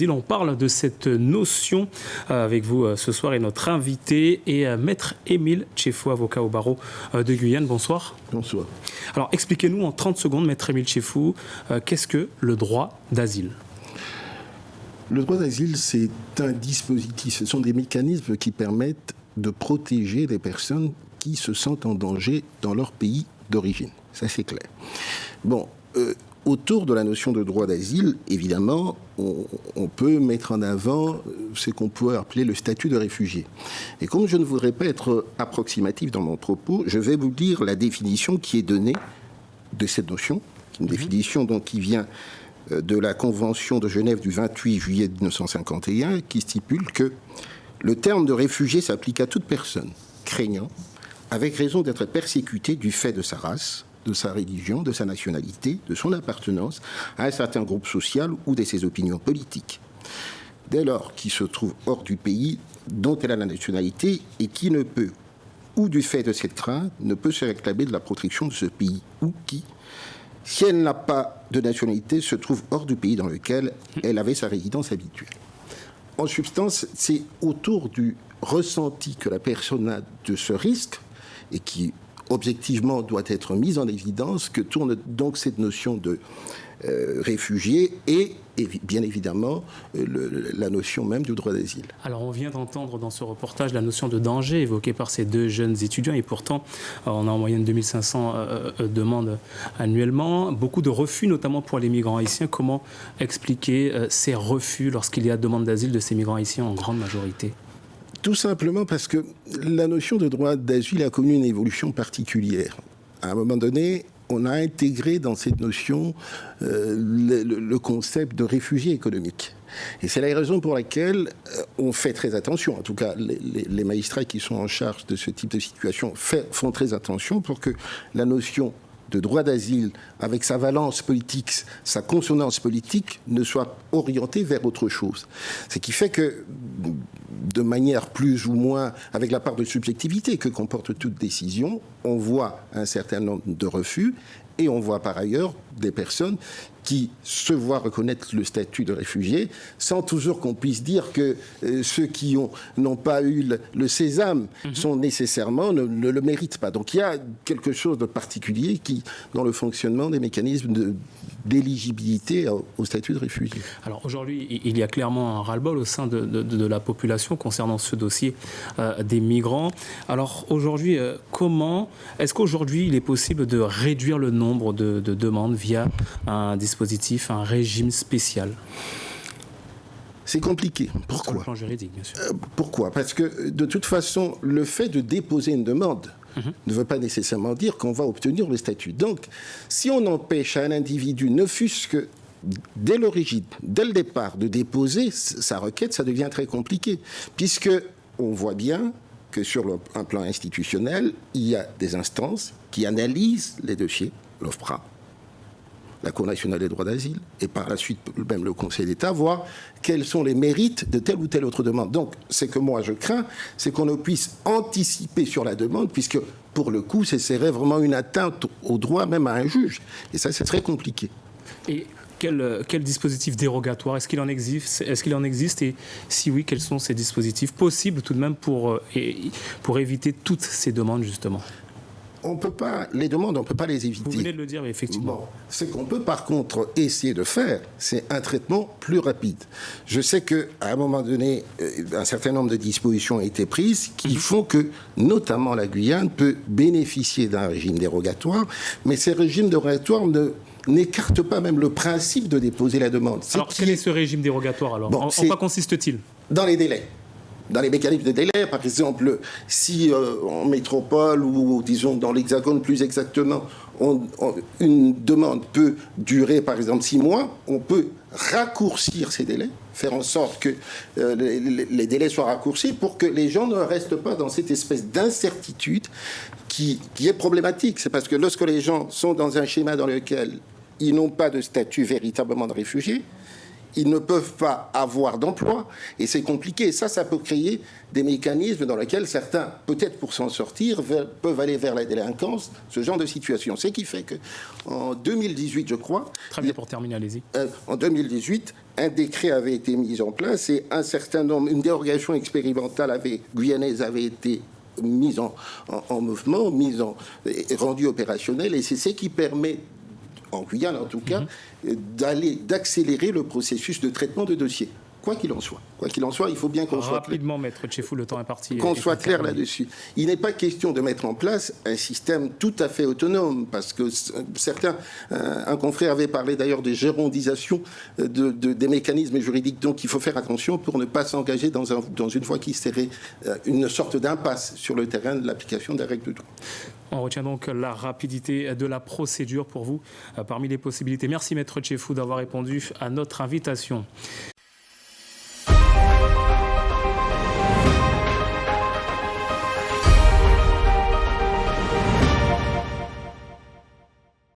On parle de cette notion avec vous ce soir et notre invité est Maître Émile Tchefo, avocat au barreau de Guyane. Bonsoir. Bonsoir. Alors expliquez-nous en 30 secondes, Maître Émile Tchefo, qu'est-ce que le droit d'asile ? Le droit d'asile, c'est un dispositif, ce sont des mécanismes qui permettent de protéger les personnes qui se sentent en danger dans leur pays d'origine. Ça, c'est clair. Bon, autour de la notion de droit d'asile, évidemment, on peut mettre en avant ce qu'on peut appeler le statut de réfugié. Et comme je ne voudrais pas être approximatif dans mon propos, je vais vous dire la définition qui est donnée de cette notion, une définition donc qui vient de la Convention de Genève du 28 juillet 1951, qui stipule que le terme de réfugié s'applique à toute personne craignant, avec raison d'être persécutée du fait de sa race, de sa religion, de sa nationalité, de son appartenance à un certain groupe social ou de ses opinions politiques, dès lors qu'il se trouve hors du pays dont elle a la nationalité et qui ne peut, ou du fait de cette crainte, ne peut se réclamer de la protection de ce pays, ou qui, si elle n'a pas de nationalité, se trouve hors du pays dans lequel elle avait sa résidence habituelle. En substance, c'est autour du ressenti que la personne a de ce risque et qui objectivement doit être mise en évidence que tourne donc cette notion de réfugié et bien évidemment la notion même du droit d'asile. Alors on vient d'entendre dans ce reportage la notion de danger évoquée par ces deux jeunes étudiants et pourtant on a en moyenne 2500 demandes annuellement, beaucoup de refus notamment pour les migrants haïtiens. Comment expliquer ces refus lorsqu'il y a demande d'asile de ces migrants haïtiens en grande majorité ? Tout simplement parce que la notion de droit d'asile a connu une évolution particulière. À un moment donné, on a intégré dans cette notion le concept de réfugié économique. Et c'est la raison pour laquelle on fait très attention, en tout cas les magistrats qui sont en charge de ce type de situation font très attention pour que la notion de droit d'asile, avec sa valence politique, sa consonance politique, ne soit orientée vers autre chose. Ce qui fait que, de manière plus ou moins, avec la part de subjectivité que comporte toute décision, on voit un certain nombre de refus et on voit par ailleurs des personnes qui se voient reconnaître le statut de réfugié sans toujours qu'on puisse dire que ceux qui n'ont pas eu le sésame sont nécessairement ne le méritent pas. Donc il y a quelque chose de particulier dans le fonctionnement des mécanismes d'éligibilité au statut de réfugié. Alors aujourd'hui, il y a clairement un ras-le-bol au sein de la population concernant ce dossier des migrants. Alors aujourd'hui, est-ce qu'aujourd'hui il est possible de réduire le nombre de demandes via un dispositif, un régime spécial ? C'est compliqué. Pourquoi ? Sur le plan juridique, bien sûr. Pourquoi ? Parce que, de toute façon, le fait de déposer une demande ne veut pas nécessairement dire qu'on va obtenir le statut. Donc, si on empêche à un individu, ne fût-ce que dès l'origine, dès le départ, de déposer sa requête, ça devient très compliqué. Puisque on voit bien que sur un plan institutionnel, il y a des instances qui analysent les dossiers, l'OFPRA, la Cour nationale des droits d'asile, et par la suite même le Conseil d'État, voir quels sont les mérites de telle ou telle autre demande. Donc, ce que moi je crains, c'est qu'on ne puisse anticiper sur la demande, puisque pour le coup, ce serait vraiment une atteinte au droit même à un juge. Et ça, c'est très compliqué. Et quel dispositif dérogatoire est-ce qu'il en existe et si oui, quels sont ces dispositifs possibles tout de même pour éviter toutes ces demandes justement ? Les demandes, on ne peut pas les éviter. Vous venez de le dire, mais effectivement. Bon, ce qu'on peut par contre essayer de faire, c'est un traitement plus rapide. Je sais qu'à un moment donné, un certain nombre de dispositions ont été prises qui font que, notamment la Guyane, peut bénéficier d'un régime dérogatoire, mais ces régimes dérogatoires n'écartent pas même le principe de déposer la demande. Alors, quel est ce régime dérogatoire alors ? En quoi consiste-t-il ? Dans les délais. Dans les mécanismes de délai, par exemple, si en métropole ou, disons, dans l'Hexagone plus exactement, une demande peut durer, par exemple, 6 mois, on peut raccourcir ces délais, faire en sorte que les délais soient raccourcis pour que les gens ne restent pas dans cette espèce d'incertitude qui est problématique. C'est parce que lorsque les gens sont dans un schéma dans lequel ils n'ont pas de statut véritablement de réfugiés, ils ne peuvent pas avoir d'emploi, et c'est compliqué. Ça peut créer des mécanismes dans lesquels certains, peut-être pour s'en sortir, peuvent aller vers la délinquance, ce genre de situation. Ce qui fait qu'en 2018, je crois... Très bien, pour terminer, allez-y. En 2018, un décret avait été mis en place et un certain nombre, une dérogation expérimentale guyanaise avait été mise en mouvement, rendue opérationnelle, et c'est ce qui permet, en Guyane en tout cas, d'accélérer le processus de traitement de dossiers. Quoi qu'il en soit. Quoi qu'il en soit, il faut bien qu'on soit rapidement, Maître Tchefou, le temps est parti. Qu'on soit clair là-dessus. Il n'est pas question de mettre en place un système tout à fait autonome, parce que certains, un confrère avait parlé d'ailleurs de gérondisation des mécanismes juridiques. Donc il faut faire attention pour ne pas s'engager dans une voie qui serait une sorte d'impasse sur le terrain de l'application des règles de droit. On retient donc la rapidité de la procédure pour vous parmi les possibilités. Merci Maître Tchefou d'avoir répondu à notre invitation.